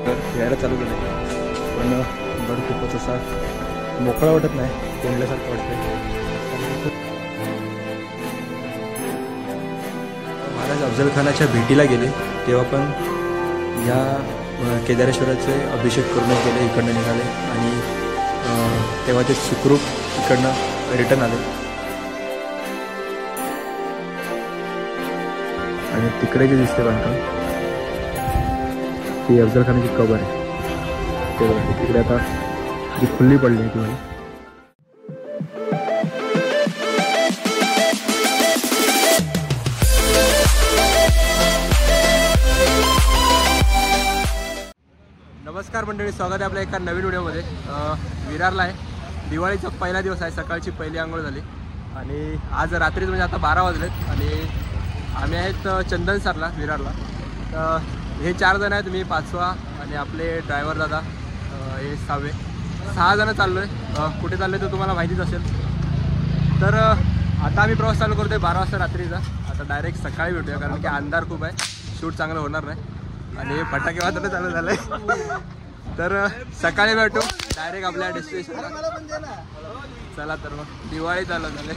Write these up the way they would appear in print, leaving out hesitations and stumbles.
Water यायला चालू केलं पण गड खूपच असा मोकळा वाटत नाही, कोंडल्यासारखं वाटतंय. महाराज अफजल खानाच्या भेटीला गेले तेव्हा पण या केदारेश्वराचे अभिषेक करूनच गेले, इकडनं निघाले आणि तेव्हा ते सुखरूप इकडनं रिटर्न आले. आणि तिकडे जे दिसते बांधकाम ती अफजल खानाची कबर आहे. ते बघा तिकडे आता जी खुल्ली पडली आहे ती. नमस्कार मंडळी, स्वागत आहे आपल्या एका नवीन व्हिडिओमध्ये. विरारला आहे, दिवाळीचा पहिला दिवस आहे. सकाळची पहिली आंघोळ झाली आणि आज रात्रीच म्हणजे आता 12 वाजलेत आणि आम्ही आहेत चंदनसरला विरारला. तर हे 4 जण आहेत, मी 5वा आणि आपले ड्रायव्हर दादा हे 6वे. 6 जण चाललो आहे. कुठे चाललो आहे तर तुम्हाला माहितीच असेल. तर आता आम्ही प्रवास चालू करतो आहे 12 वाजता रात्रीचा. आता डायरेक्ट सकाळी भेटूया कारण की अंधार खूप आहे, शूट चांगलं होणार नाही आणि फटाके वाजवणं चालू झालं आहे. तर सकाळी भेटू डायरेक्ट आपल्या डेस्टिनेशनला. चला तर मग दिवाळी चालू झाली.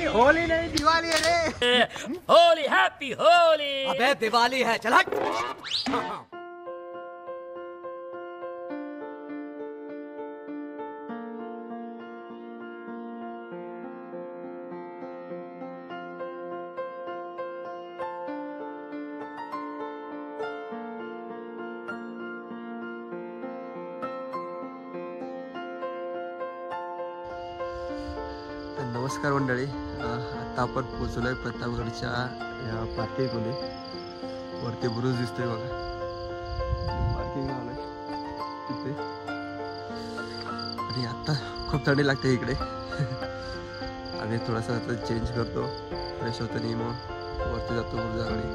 होली नाही दिवाळी आहे रे. Holy happy Holy. अबे दिवाली है, चला. नमस्कार मंडळी, आता आपण पोचलो आहे प्रतापगडच्या या पार्किंग खोली वरती. बुरुज दिसतोय बघा, पार्किंग झालंय तिथे. आणि आता खूप थंडी लागते इकडे. आम्ही थोडासा आता चेंज करतो, फ्रेश होतो आणि मग वरती जातो बुरुजाकडे.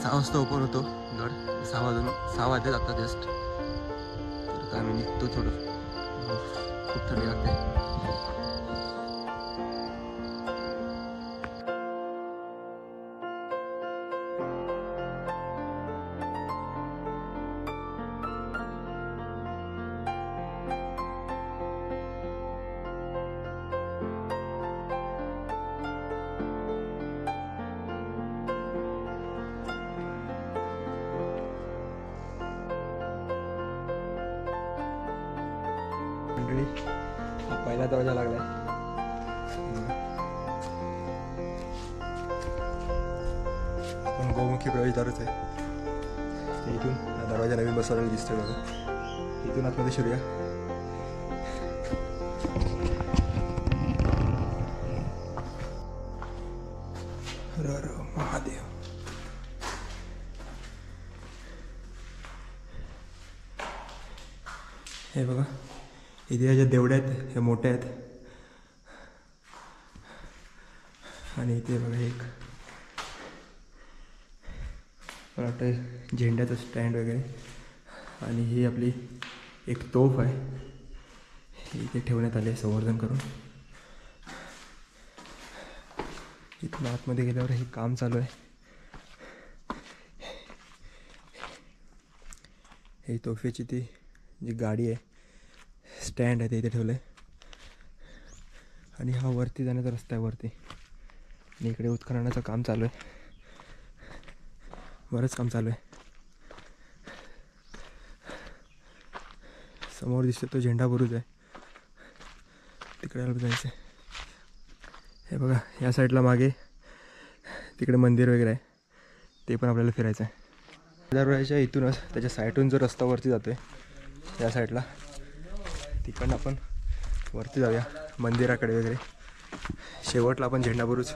6 वाजता ओपन होतो गड. 6 वाजले जातात जस्ट. तर आता आम्ही निघतो. थोडं खूप थंडी लागते. पहिला दरवाजा लागलाय. आपण गोमुखी प्रवेशद्वारच आहे. इथून दरवाजा नवीन बसवलेला दिसतोय बघा. इथून आतमध्ये शिरूया. हर हर महादेव. हे बघा इथे या ज्या देवड्या आहेत हे मोठ्या आहेत. आणि इथे बघा एक मला वाटतं झेंड्याचं स्टँड वगैरे. आणि ही आपली एक तोफ आहे, इथे ठेवण्यात आली आहे संवर्धन करून. इथून आतमध्ये गेल्यावर हे काम चालू आहे. ही तोफेची ती जी गाडी आहे, स्टँड आहे ते इथे ठेवलं आहे. आणि हा वरती जाण्याचा रस्ता आहे वरती. आणि इकडे उत्खननाचं काम चालू आहे, बरंच काम चालू आहे. समोर दिसतो तो झेंडा बुरुज आहे, तिकडे जायचं आहे. हे बघा या साईडला मागे तिकडे मंदिर वगैरे आहे, ते पण आपल्याला फिरायचं आहे. दरवाजाच्या इथूनच त्याच्या साईडून जो रस्ता वरती जातो आहे या साईडला, तिकडनं आपण वरती जाऊया मंदिराकडे वगैरे. शेवटला आपण झेंडा बुरुज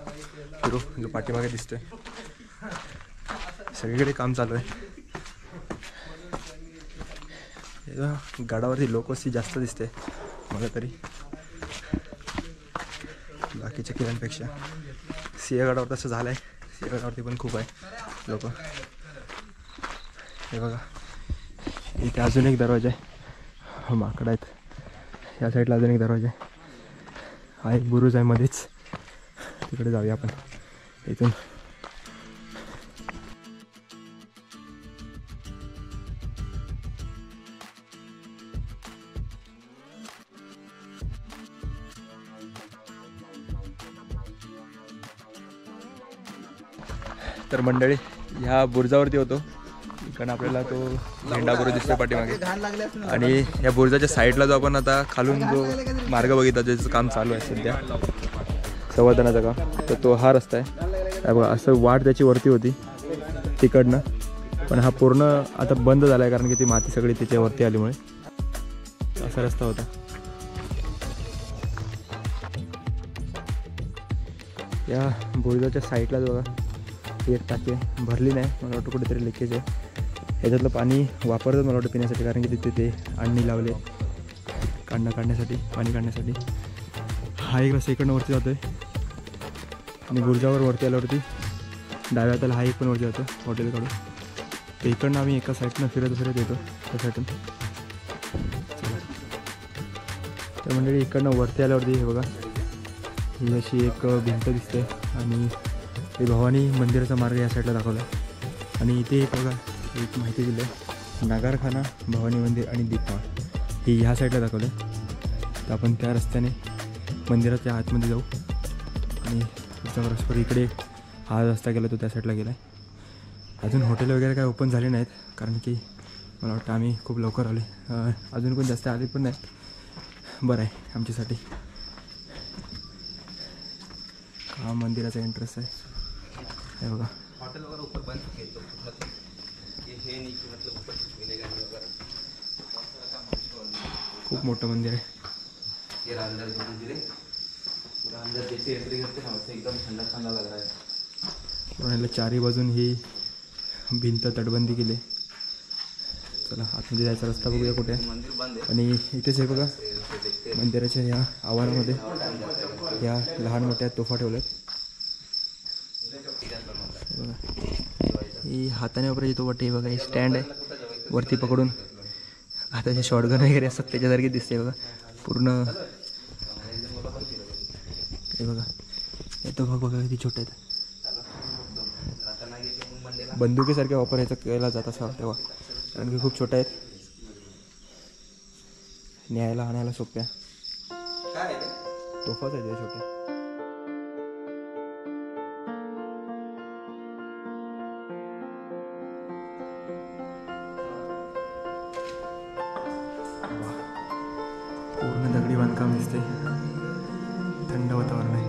फिरू जो पाठीमागे दिसतोय. सगळीकडे काम चालू आहे. गडावरती लोकवस्ती जास्त दिसते मला तरी बाकीच्या किल्ल्यांपेक्षा. सिंहगडावर तसं झालं आहे, सिंहगडावरती पण खूप आहे लोक. हे बघा इथे अजून एक दरवाजा आहे, माकडं आहेत. या साईडला अजून एक दरवाजा आहे, हा एक बुरुज आहे मध्येच. तिकडे जाऊया आपण इथून. तर मंडळी ह्या बुरुजावरती होतो. इकडं आपल्याला तो झेंडा बुरुज दिसतो पाठीमागे आणि या बुरुजाच्या साईडला जो आपण आता खालून जो मार्ग बघितला ज्याचं काम चालू आहे सध्या संवर्धनाचं काम, तर तो हा रस्ता आहे बघा. असं वाट त्याची वरती होती तिकडनं, पण हा पूर्ण आता बंद झाला आहे कारण की ती माती सगळी त्याच्यावरती आल्यामुळे. असा रस्ता होता. या बुरुजाच्या साईडला जो बघा एक टाकी आहे, भरली नाही, मला वाटतं कुठेतरी लिकेज आहे. ह्याच्यातलं पाणी वापरतात मला वाटतं पिण्यासाठी, कारण की तिथे ते आणणी लावले काढण्यासाठी पाणी काढण्यासाठी. हा एक रस्ता इकडनं वरती जातो आहे आणि बुरुजावर वरती आल्यावरती डाव्या हाताला हा एक पण वरती जातो हॉटेलकडून. तर इकडनं आम्ही एका साईडनं फिरत येतो त्या साईडून. तर मंडळी इकडनं वरती आल्यावरती हे बघा ही अशी एक भिंत दिसते आणि हे भवानी मंदिराचा मार्ग या साईडला दाखवला आहे. आणि इथे एक बघा एक माहिती दिली आहे, नागारखाना, भवानी मंदिर आणि दीपमाळ ही ह्या साईडला दाखवलं आहे. तर आपण त्या रस्त्याने मंदिराच्या आतमध्ये जाऊ आणि त्याच्या परस्पर इकडे हा रस्ता गेला तो त्या साईडला गेला आहे. अजून हॉटेल वगैरे काय ओपन झाले नाहीत कारण की मला वाटतं आम्ही खूप लवकर आले, अजून कोण जास्त आले पण नाहीत. बरं आहे आमच्यासाठी. हा मंदिराचा एंट्रन्स आहे हे बघा. खूप मोठं मंदिर आहे. पुण्याला चारही बाजून ही भिंत तटबंदी केली. चला आतमध्ये जायचा रस्ता बघूया कुठे आहे. आणि इथेच आहे बघा मंदिराच्या या आवारामध्ये या लहान मोठ्या तोफा ठेवल्यात बघा. ही हाताने वापरायची तो वाटे बघा. ही स्टँड आहे वरती पकडून आता जे शॉटगन वगैरे असतात त्याच्यासारखी दिसते बघा पूर्ण. हे बघा येतो बघा किती छोटे आहेत. बंदुकीसारख्या वापरायचा केला जात असा तेव्हा, कारण की खूप छोट्या आहेत, न्यायला आणायला सोप्या. तोफाच आहेत त्या छोट्या. पूर्ण दगडी बांधकाम दिसते, थंड वातावरण आहे.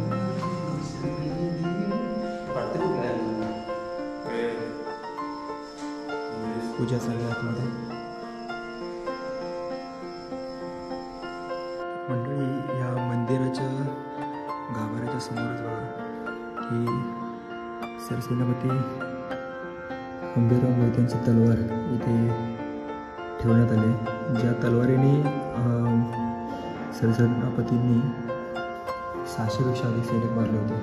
पूजा चालू आहे आतमध्ये. मंडळी या मंदिराच्या गाभाऱ्याच्या समोरच बघा ही सरसेनापती खंबीराव मोहित्यांची तलवार इथे ठेवण्यात आली आहे. ज्या तलवारीने सरसेनापतींनी 600पेक्षा अधिक सैनिक मारले होते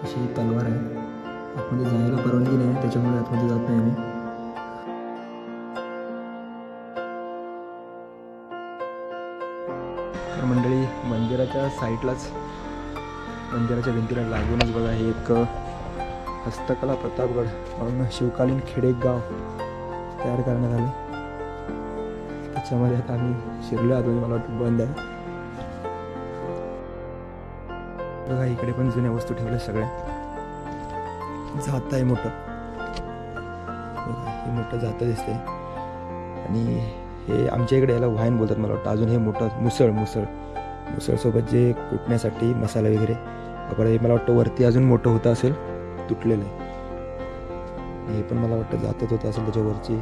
अशी ही तलवार आहे. आतमध्ये जायला परवानगी नाही त्याच्यामुळे आतमध्ये जात नाही आम्ही. तर मंडळी मंदिराच्या साईडलाच मंदिराच्या भिंतीला लागूनच बघा हे एक हस्तकला प्रतापगड म्हणून शिवकालीन खेडेक गाव तयार करण्यात आले. त्याच्यामध्ये आता आम्ही शिरलो आतमध्ये, मला वाटतं बंद आहे बघा. इकडे पण जुन्या वस्तू ठेवल्या सगळ्या. जातं आहे मोठं बघा, हे मोठं जातं दिसते. आणि हे आमच्या इकडे याला वाहन बोलतात मला वाटतं. अजून हे मोठं मुसळसोबत जे कुटण्यासाठी मसाला वगैरे वापरतात. हे मला वाटतं वरती अजून मोठं होतं असेल, तुटलेलं आहे. हे पण मला वाटतं जातच होतं असेल. त्याच्यावरची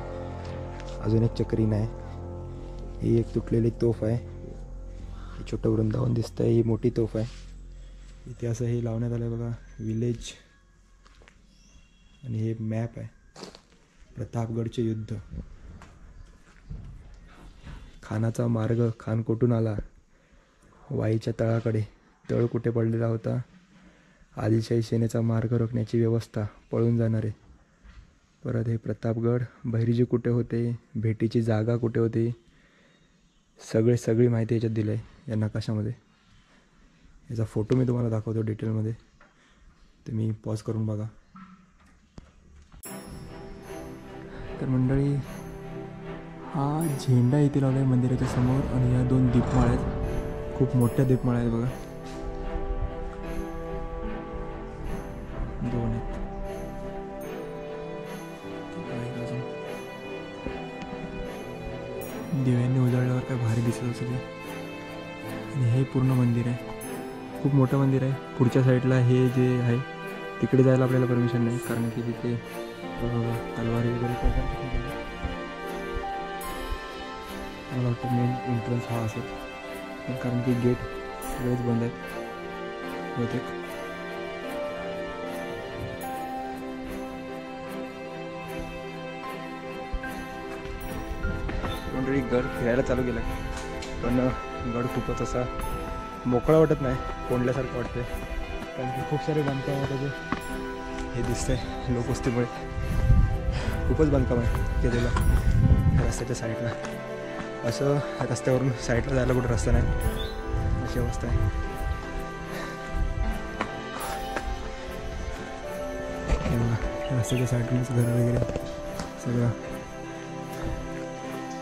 अजून एक चक्री नाही. ही एक तुटलेली तोफ आहे. हे छोटं वृंदावन दिसतं आहे. ही मोठी तोफ आहे. इथे असं हे लावण्यात आलं आहे बघा विलेज. आणि हे मॅप आहे प्रतापगडचे युद्ध. खानाचा मार्ग, खान कुठून आला, वाईच्या तळाकडे, तळ कुठे पडलेला होता, आदिलशाही सेनेचा मार्ग रोखण्याची व्यवस्था, पळून जाणारे, परत हे प्रतापगड, बहिर्जी कुठे होते, भेटीची जागा कुठे होती, सगळी माहिती याच्यात दिली आहे या नकाशामध्ये. याचा फोटो मी तुम्हाला दाखवतो डिटेलमध्ये, तुम्ही पॉज करून बघा. तर मंडळी हा झेंडा इथे लावला आहे मंदिराच्या समोर. आणि या 2 दीपमाळा आहेत, खूप मोठ्या दीपमाळा आहेत बघा. 2 आहेत. दिव्यांनी उजळल्यावर काय भारी दिसत असेल ते. आणि हे पूर्ण मंदिर आहे, खूप मोठं मंदिर आहे. पुढच्या साईडला हे जे आहे तिकडे जायला आपल्याला परमिशन नाही, कारण की तिथे तलवारी वगैरे काय मला वाटतं मेन एंट्रन्स हा असेल, कारण की गेट सगळेच बंद आहेत बहुतेक. मंडळी गड फिरायला चालू केलं, पण गड खूपच असा मोकळा वाटत नाही, कोंडल्यासारखं वाटतंय, कारण की खूप सारे बांधकाम त्याचे हे दिसतंय लोकवस्तीमुळे. खूपच बांधकाम आहे केलेलं रस्त्याच्या साईडला. असं रस्त्यावरून साईडला जायला कुठं रस्ता नाही, अशी अवस्था आहे. रस्त्याच्या साईडूनच घर वगैरे सगळं,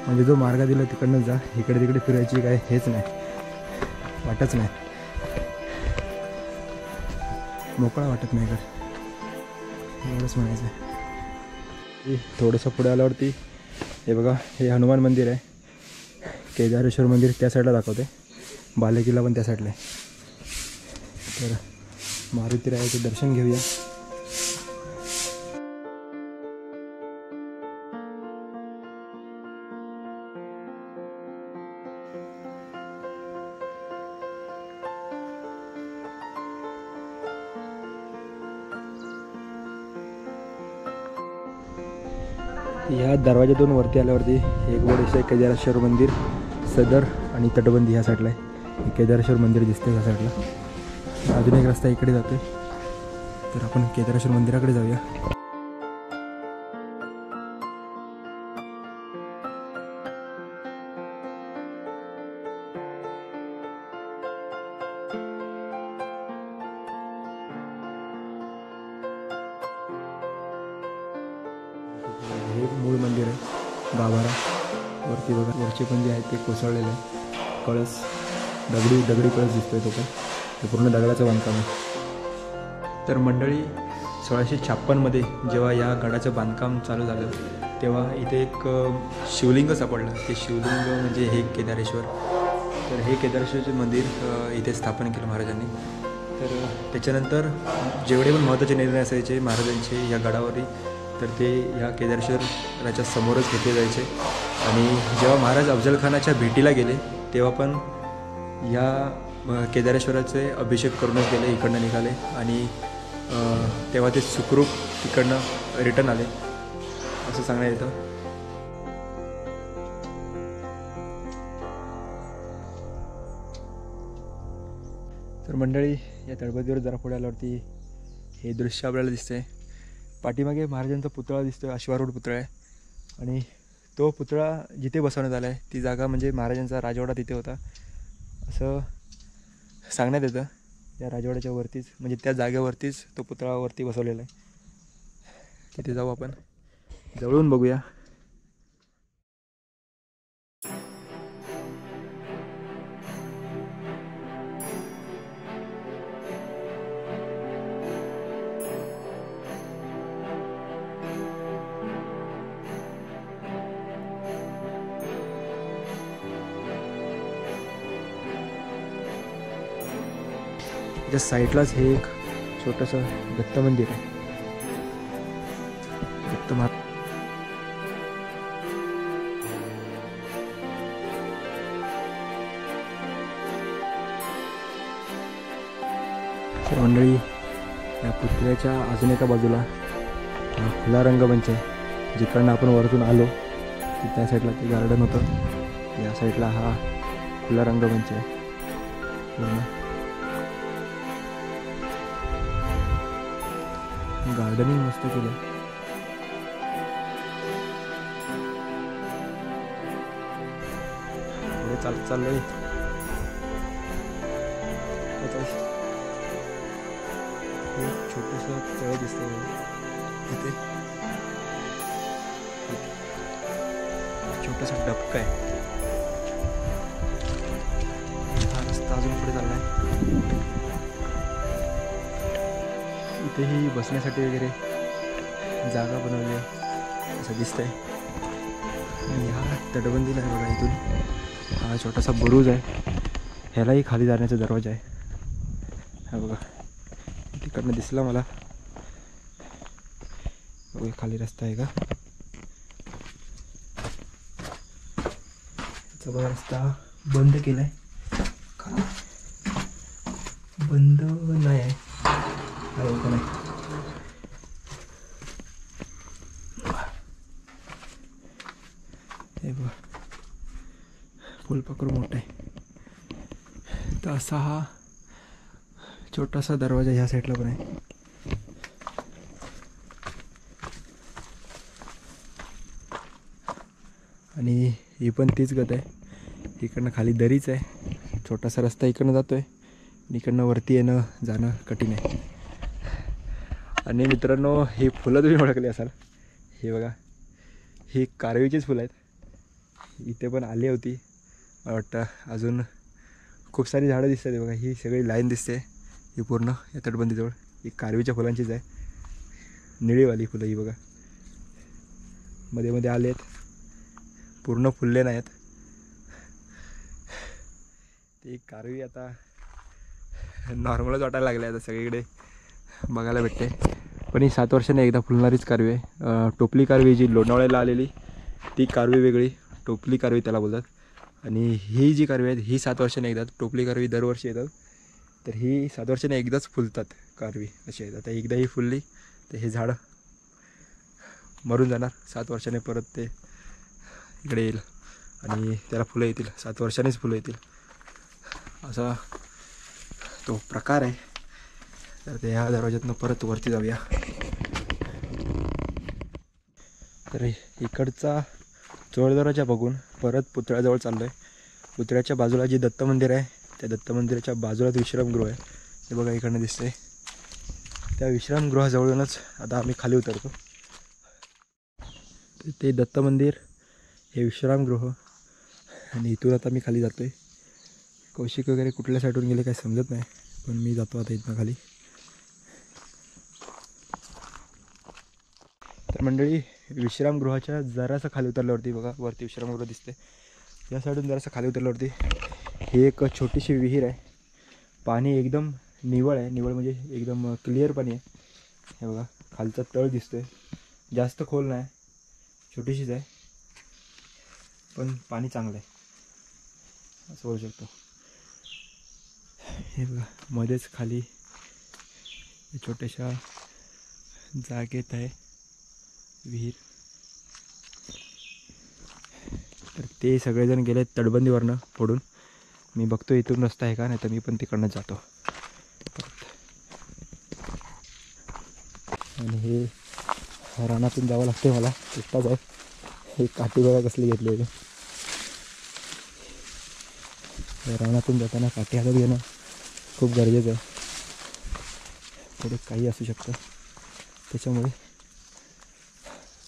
म्हणजे जो मार्ग दिला तिकडनंच जा, इकडे तिकडे फिरायची काय हेच नाही, वाटच नाही, मोकळा वाटत नाही गड, एवढंच म्हणायचं आहे. थोडंसं पुढे आल्यावरती हे बघा, हे हनुमान मंदिर आहे. केदारेश्वर मंदिर त्या साईडला दाखवते, बालेकिल्ला पण त्या साईडला आहे. तर मारुतीरायाचं दर्शन घेऊया. ह्या दरवाजातून वरती आल्यावरती एक बोर्ड दिसतं, केदारेश्वर मंदिर सदर आणि तटबंदी ह्या साईडला आहे. केदारेश्वर मंदिर दिसते ह्या साईडला. अजून एक रस्ता इकडे जातोय, तर आपण केदारेश्वर मंदिराकडे जाऊया. हे मूळ मंदिर आहे, गाभारा. वरती बघा, वरचे पण जे आहे ते कोसळलेलं आहे. कळस दगडी कळस दिसतोय, तो पण ते पूर्ण दगडाचं बांधकाम आहे. तर मंडळी 1656मध्ये जेव्हा या गडाचं बांधकाम चालू झालं तेव्हा इथे एक शिवलिंग सापडलं. ते शिवलिंग म्हणजे हे केदारेश्वर. तर हे केदारेश्वरचे मंदिर इथे स्थापन केलं महाराजांनी. तर त्याच्यानंतर जेवढे पण महत्त्वाचे निर्णय असायचे महाराजांचे या गडावरही, तर ते ह्या केदारेश्वराच्या समोरच घेतले जायचे. आणि जेव्हा महाराज अफजलखानाच्या भेटीला गेले तेव्हा पण या केदारेश्वराचे अभिषेक करूनच गेले, इकडनं निघाले. आणि तेव्हा ते सुखरूप तिकडनं रिटर्न आले असं सांगण्यात येतं. तर मंडळी, या तळबंदीवर जरा पुढे आल्यावरती हे दृश्य आपल्याला दिसतंय. पाठीमागे महाराजांचा पुतळा दिसतोय, अश्वारूढ पुतळा आहे. आणि तो पुतळा जिथे बसवण्यात आला आहे ती जागा म्हणजे महाराजांचा राजवाडा तिथे होता असं सांगण्यात येतं. त्या राजवाड्याच्या वरतीच, म्हणजे त्या जागेवरतीच तो पुतळावरती बसवलेला आहे. तिथे जाऊ आपण, जवळून बघूया. त्याच्या साईडलाच हे एक छोटंसं दत्त मंदिर आहे. दत्त मंडळी, या पुतळ्याच्या अजून एका बाजूला हा खुला रंगमंच आहे. जिकडनं आपण वरतून आलो की त्या साईडला ते गार्डन होतं, या साईडला हा खुला रंगमंच आहे. गार्डनिंग मस्त केलं. पुढे चालत चाललंय. छोटंसं तळ दिसतंय इथे, छोटासा डबका आहे. हा रस्ता अजून पुढे चाललाय. इथेही बसण्यासाठी वगैरे जागा बनवली आहे असं दिसतंय. आणि ह्या तटबंदीला आहे बघा, इथून हा छोटासा बुरुज आहे, ह्यालाही खाली जाण्याचा दरवाजा आहे. हा बघा तिकडनं दिसला मला. बघा खाली रस्ता आहे का, याचा बघा रस्ता बंद केलाय का, बंद नाही आहे. नाही हे बघा फुलपाखरू मोठा आहे. तर असा हा छोटासा दरवाजा ह्या साईडला पण आहे. आणि ही पण तीच गत आहे. इकडनं खाली दरीच आहे, छोटासा रस्ता इकडनं जातो आहे, इकडनं वरती येणं जाणं कठीण आहे. आणि मित्रांनो ही फुलं तुम्ही ओळखली असाल, हे बघा ही कारवीचीच फुलं आहेत. इथे पण आली होती मला वाटतं. अजून खूप सारी झाडं दिसतात बघा, ही सगळी लाईन दिसते ही पूर्ण या तटबंदीजवळ. ही कारवीच्या फुलांचीच आहे, निळीवाली फुलं ही बघा. मध्ये मध्ये आले आहेत, पूर्ण फुलले नाहीत. ती कारवी आता नॉर्मलच वाटायला लागले, आता सगळीकडे बघायला भेटते. पण ही 7 वर्षांनी एकदा फुलणारीच कारवी आहे. टोपली कारवी जी लोणावळ्याला आलेली ती कारवी वेगळी, टोपली कारवी त्याला बोलतात. आणि ही जी कारवी आहेत ही 7 वर्षांनी एकदा, टोपली कारवी दरवर्षी येतात, तर ही 7 वर्षांनी एकदाच फुलतात कारवी अशी आहेत. आता एकदा ही फुलली तर हे झाड मरून जाणार, 7 वर्षांनी परत ते इकडे येईल आणि त्याला फुलं येतील, 7 वर्षांनीच फुलं येतील, असा तो प्रकार आहे. तर ते ह्या दरवाज्यातनं परत वरती जाऊया. तर इकडचा चोळ दरवाजा बघून परत पुतळ्याजवळ चाललो आहे. पुतळ्याच्या बाजूला जे दत्त मंदिर आहे त्या दत्त मंदिराच्या बाजूलाच विश्रामगृह आहे, हे बघा इकडनं दिसतंय. त्या विश्रामगृहाजवळूनच आता आम्ही खाली उतरतो. ते दत्त मंदिर, हे विश्रामगृह, आणि इथून आता मी खाली जातो आहे. कौशिक वगैरे कुठल्या साईडून गेले काही समजत नाही, पण मी जातो आता इथनं खाली. तर मंडळी विश्रामगृहाच्या जरासं खाली उतरल्यावरती बघा वरती विश्रामगृह दिसते, या साईडून जरासं खाली उतरल्यावरती ही एक छोटीशी विहीर आहे. पाणी एकदम निवळ आहे, निवळ म्हणजे एकदम क्लिअर पाणी आहे. हे बघा खालचा तळ दिसतोय, जास्त खोल नाही, छोटीशीच आहे, पण पाणी चांगलं आहे असं बोलू शकतो. हे बघा मध्येच खाली छोट्याशा जागेत आहे विहीर. तर ते सगळेजण गेले तटबंदीवरनं फोडून. मी बघतो इथून रस्ता आहे का, नाही तर मी पण तिकडनं जातो. आणि हे रानातून जावं लागते मला, एकटाच आहे. हे काठी बघा कसली घेतली आहे. रानातून जाताना काठी हातात घेणं खूप गरजेचं आहे, पुढे काही असू शकतं. त्याच्यामुळे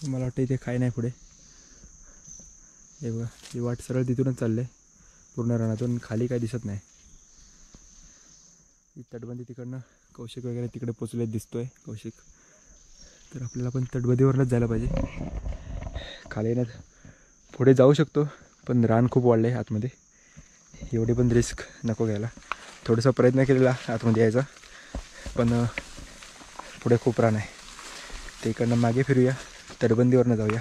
मला वाटतं इथे काही नाही पुढे. हे बघा ही वाट सरळ तिथूनच चालले, पूर्ण रानातून खाली काही दिसत नाही. ही तटबंदी तिकडनं कौशिक वगैरे तिकडे पोचलेत दिसतोय कौशिक. तर आपल्याला पण तटबंदीवरनंच जायला पाहिजे. खाली येण्यात पुढे जाऊ शकतो, पण रान खूप वाढलं आहे आतमध्ये, एवढी पण रिस्क नको घ्यायला. थोडासा प्रयत्न केलेला आतमध्ये यायचा, पण पुढे खूप रान आहे. ते इकडनं मागे फिरूया, तटबंदीवरनं जाऊया,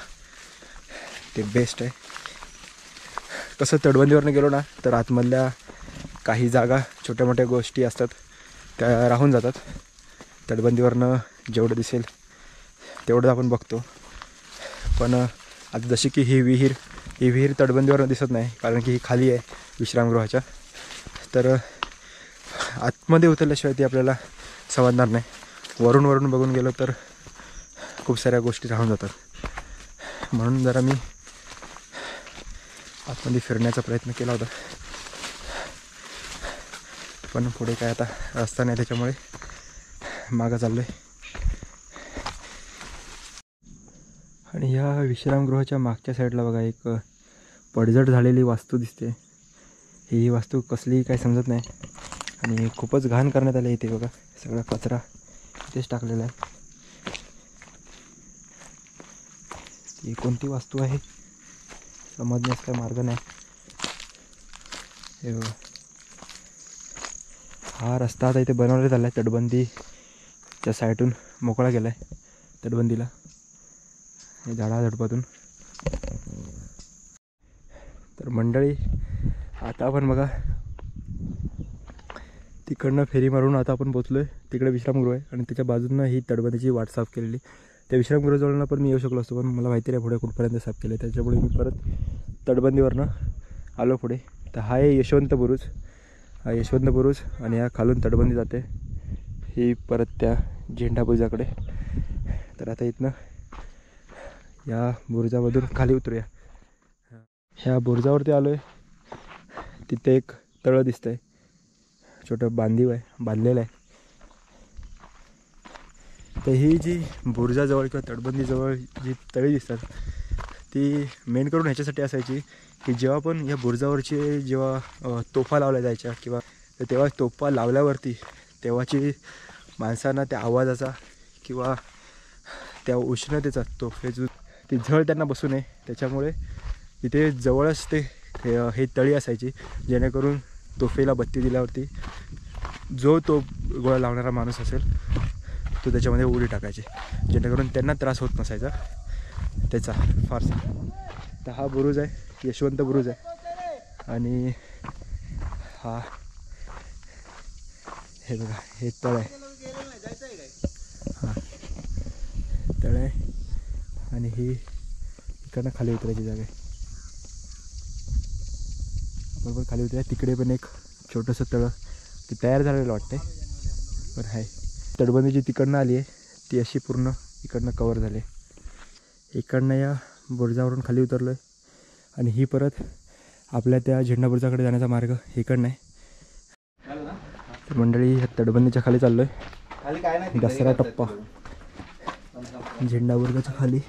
ते बेस्ट आहे. कसं तटबंदीवरनं गेलो ना तर आतमधल्या काही जागा छोट्या मोठ्या गोष्टी असतात त्या राहून जातात. तटबंदीवरनं जेवढं दिसेल तेवढं आपण बघतो. पण आता जशी की ही विहीर तटबंदीवरनं दिसत नाही, कारण की ही खाली आहे विश्रामगृहाच्या. तर आतमध्ये उतरल्याशिवाय ती आपल्याला समजणार नाही. वरून बघून गेलो तर खूप साऱ्या गोष्टी राहून जातात. म्हणून जरा मी आतमध्ये फिरण्याचा प्रयत्न केला होता, पण पुढे काय आता रस्ता नाही, त्याच्यामुळे मागं चाललो आहे. आणि ह्या विश्रामगृहाच्या मागच्या साईडला बघा एक पडझड झालेली वास्तू दिसते. ही वास्तू कसली काही समजत नाही, आणि खूपच घाण करण्यात आलं इथे. बघा सगळा कचरा इथेच टाकलेला आहे. ही कोणती वास्तू आहे समजण्यास काय मार्ग नाही. हे बघा, हा रस्ता आता इथे बनवण्यात आला आहे. तटबंदीच्या साईडून मोकळा गेला आहे तटबंदीला, हे झाडाझडपातून. तर मंडळी आता आपण बघा तिकडनं फेरी मारून आता आपण पोचलो आहे. तिकडे विश्रामगृह आहे आणि त्याच्या बाजूनं ही तटबंदीची वाट साफ केलेली. त्या विश्रामगृहाजवळनं पण मी येऊ शकलो असतो, पण मला माहिती नाही पुढे कुठपर्यंत साफ केलं. त्याच्यामुळे मी परत तटबंदीवरनं आलो पुढे. तर हा आहे यशवंत बुरुज, हा यशवंत बुरुज आणि या खालून तटबंदी जाते ही परत त्या झेंडा बुरुजाकडे. तर आता इथनं या बुरुजामधून खाली उतरूया. ह्या बुरुजावरती आलो आहे. तिथे एक तळं दिसतं आहे, छोटं बांधीव आहे, बांधलेलं आहे. तर ही जी बुरुजाजवळ किंवा तटबंदीजवळ जी तळी दिसतात ती मेन करून ह्याच्यासाठी असायची की जेव्हा पण या बुरुजावरची जेव्हा तोफा लावल्या जायच्या किंवा तेव्हा तोफा लावल्यावरती तेव्हाची माणसांना त्या आवाजाचा किंवा त्या उष्णतेचा तोफेची ती झळ त्यांना बसू नये, त्याच्यामुळे इथे जवळच ते हे तळी असायची, जेणेकरून तोफेला बत्ती दिल्यावरती जो तो गोळा लावणारा माणूस असेल तो त्याच्यामध्ये उडी टाकायचे, जेणेकरून त्यांना त्रास होत नसायचा त्याचा फारसा. तर हा बुरुज आहे, यशवंत बुरुज आहे. आणि हा हे बघा हे तळ आहे, हा तळ आहे. आणि ही इकडनं खाली उतरायची जागा आहे. बरोबर खाली उतराय. तिकडे पण एक छोटंसं तळं ते तयार झालेलं वाटतंय, पण आहे. तटबंदी जी तिकडनं आली आहे ती अशी पूर्ण इकडनं कवर झाली. इकडनं या बुरुजावरून खाली उतरलो आहे आणि ही परत आपल्या त्या झेंडा बुरुजाकडे जाण्याचा मार्ग इकडनं आहे. तर मंडळी ह्या तटबंदीच्या खाली चाललो आहे. दसरा टप्पा झेंडा बुरुजाच्या खाली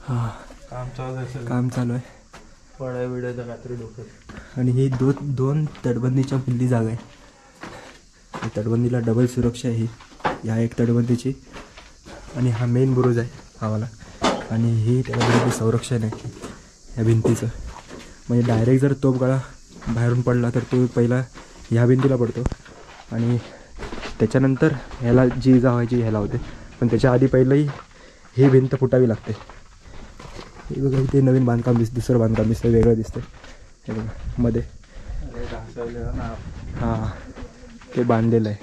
हा काम चालू आहे. आणि ही दोन तटबंदीच्या खुली जागा आहे. तटबंदीला डबल सुरक्षा आहे ही, ह्या एक तटबंदीची आणि हा मेन बुरुज आहे हा वाला. आणि ही त्याला संरक्षण आहे ह्या भिंतीचं, म्हणजे डायरेक्ट जर तोफगोळा बाहेरून पडला तर तो पहिला ह्या भिंतीला पडतो आणि त्याच्यानंतर ह्याला जी जावायची ह्याला होते, पण त्याच्या आधी पहिलंही ही भिंत फुटावी लागते. हे बघा इथे नवीन बांधकाम दुसरं बांधकाम दिसतं, वेगळं दिसतं हे बघा मध्ये. हां ते बांधलेलं आहे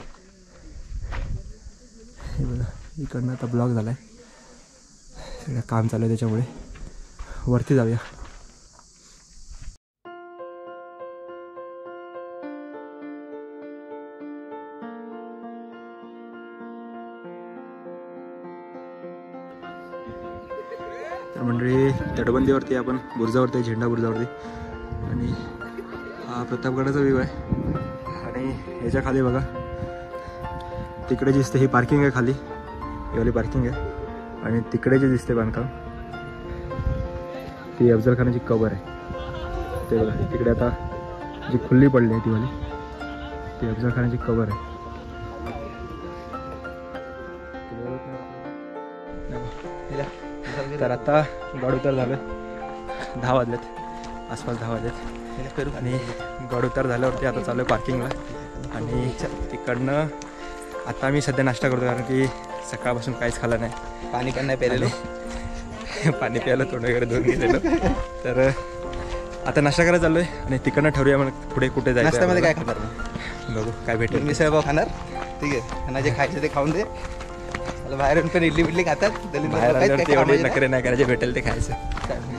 हे बघा. इकडनं आता ब्लॉक झाला आहे, सगळं काम चालू आहे, त्याच्यामुळे वरती जाऊया. तर मंडळी तटबंदीवरती आपण बुरुजावरती आहे, झेंडा बुरुजावरती. आणि हा प्रतापगडाचा व्ह्यू आहे. आणि ह्याच्या खाली बघा तिकडे जे दिसते ही पार्किंग आहे, खाली ही वाली पार्किंग आहे. आणि तिकडे जे दिसते बांधकाम ती अफजल खानाची कबर आहे. ते बघा तिकडे आता जी खुल्ली पडली आहे ती वाली ती अफजल खानाची कबर आहे. तर आता गड उतार झालं, 10 वाजलेत, आसपास 10 वाजलेत. आणि गड उतार झाल्यावरती आता चालू आहे पार्किंगला. आणि तिकडनं आता आम्ही सध्या नाश्ता करतो, कारण की सकाळपासून काहीच खाल्लं नाही. पाणी पण नाही प्यायलेलो, पाणी प्यायला तोंड वगैरे धुवून गेलेलो. तर आता नाश्ता करायला चाललो आहे आणि तिकडनं ठरवूया मग पुढे कुठे जायचं. नाश्त्यामध्ये काय खाणार बघू काय भेटेल. मिसळपाव खाणार, ठीक आहे. त्यांना जे खायचं ते खाऊन दे. मला बाहेरून पण इडली बिडली खातात, एवढे नखरे नाही करायचे, भेटेल ते खायचं.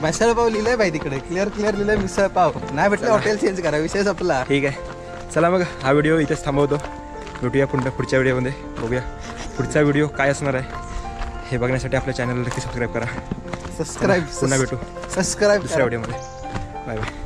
मिसळपाव लिहिलंय बाई तिकडे, क्लिअर लिहिलंय मिसळपाव. नाही भेटलं हॉटेल चेंज करा, विषय संपला. ठीक आहे, चला मग हा व्हिडिओ इथेच थांबवतो. भेटूया पुढच्या व्हिडिओमध्ये, बघूया पुढचा व्हिडिओ काय असणार आहे हे बघण्यासाठी आपल्या चॅनलला नक्की सबस्क्राईब करा. सबस्क्राईब पुन्हा भेटू सबस्क्राईब दुसऱ्या व्हिडिओमध्ये. Bye bye.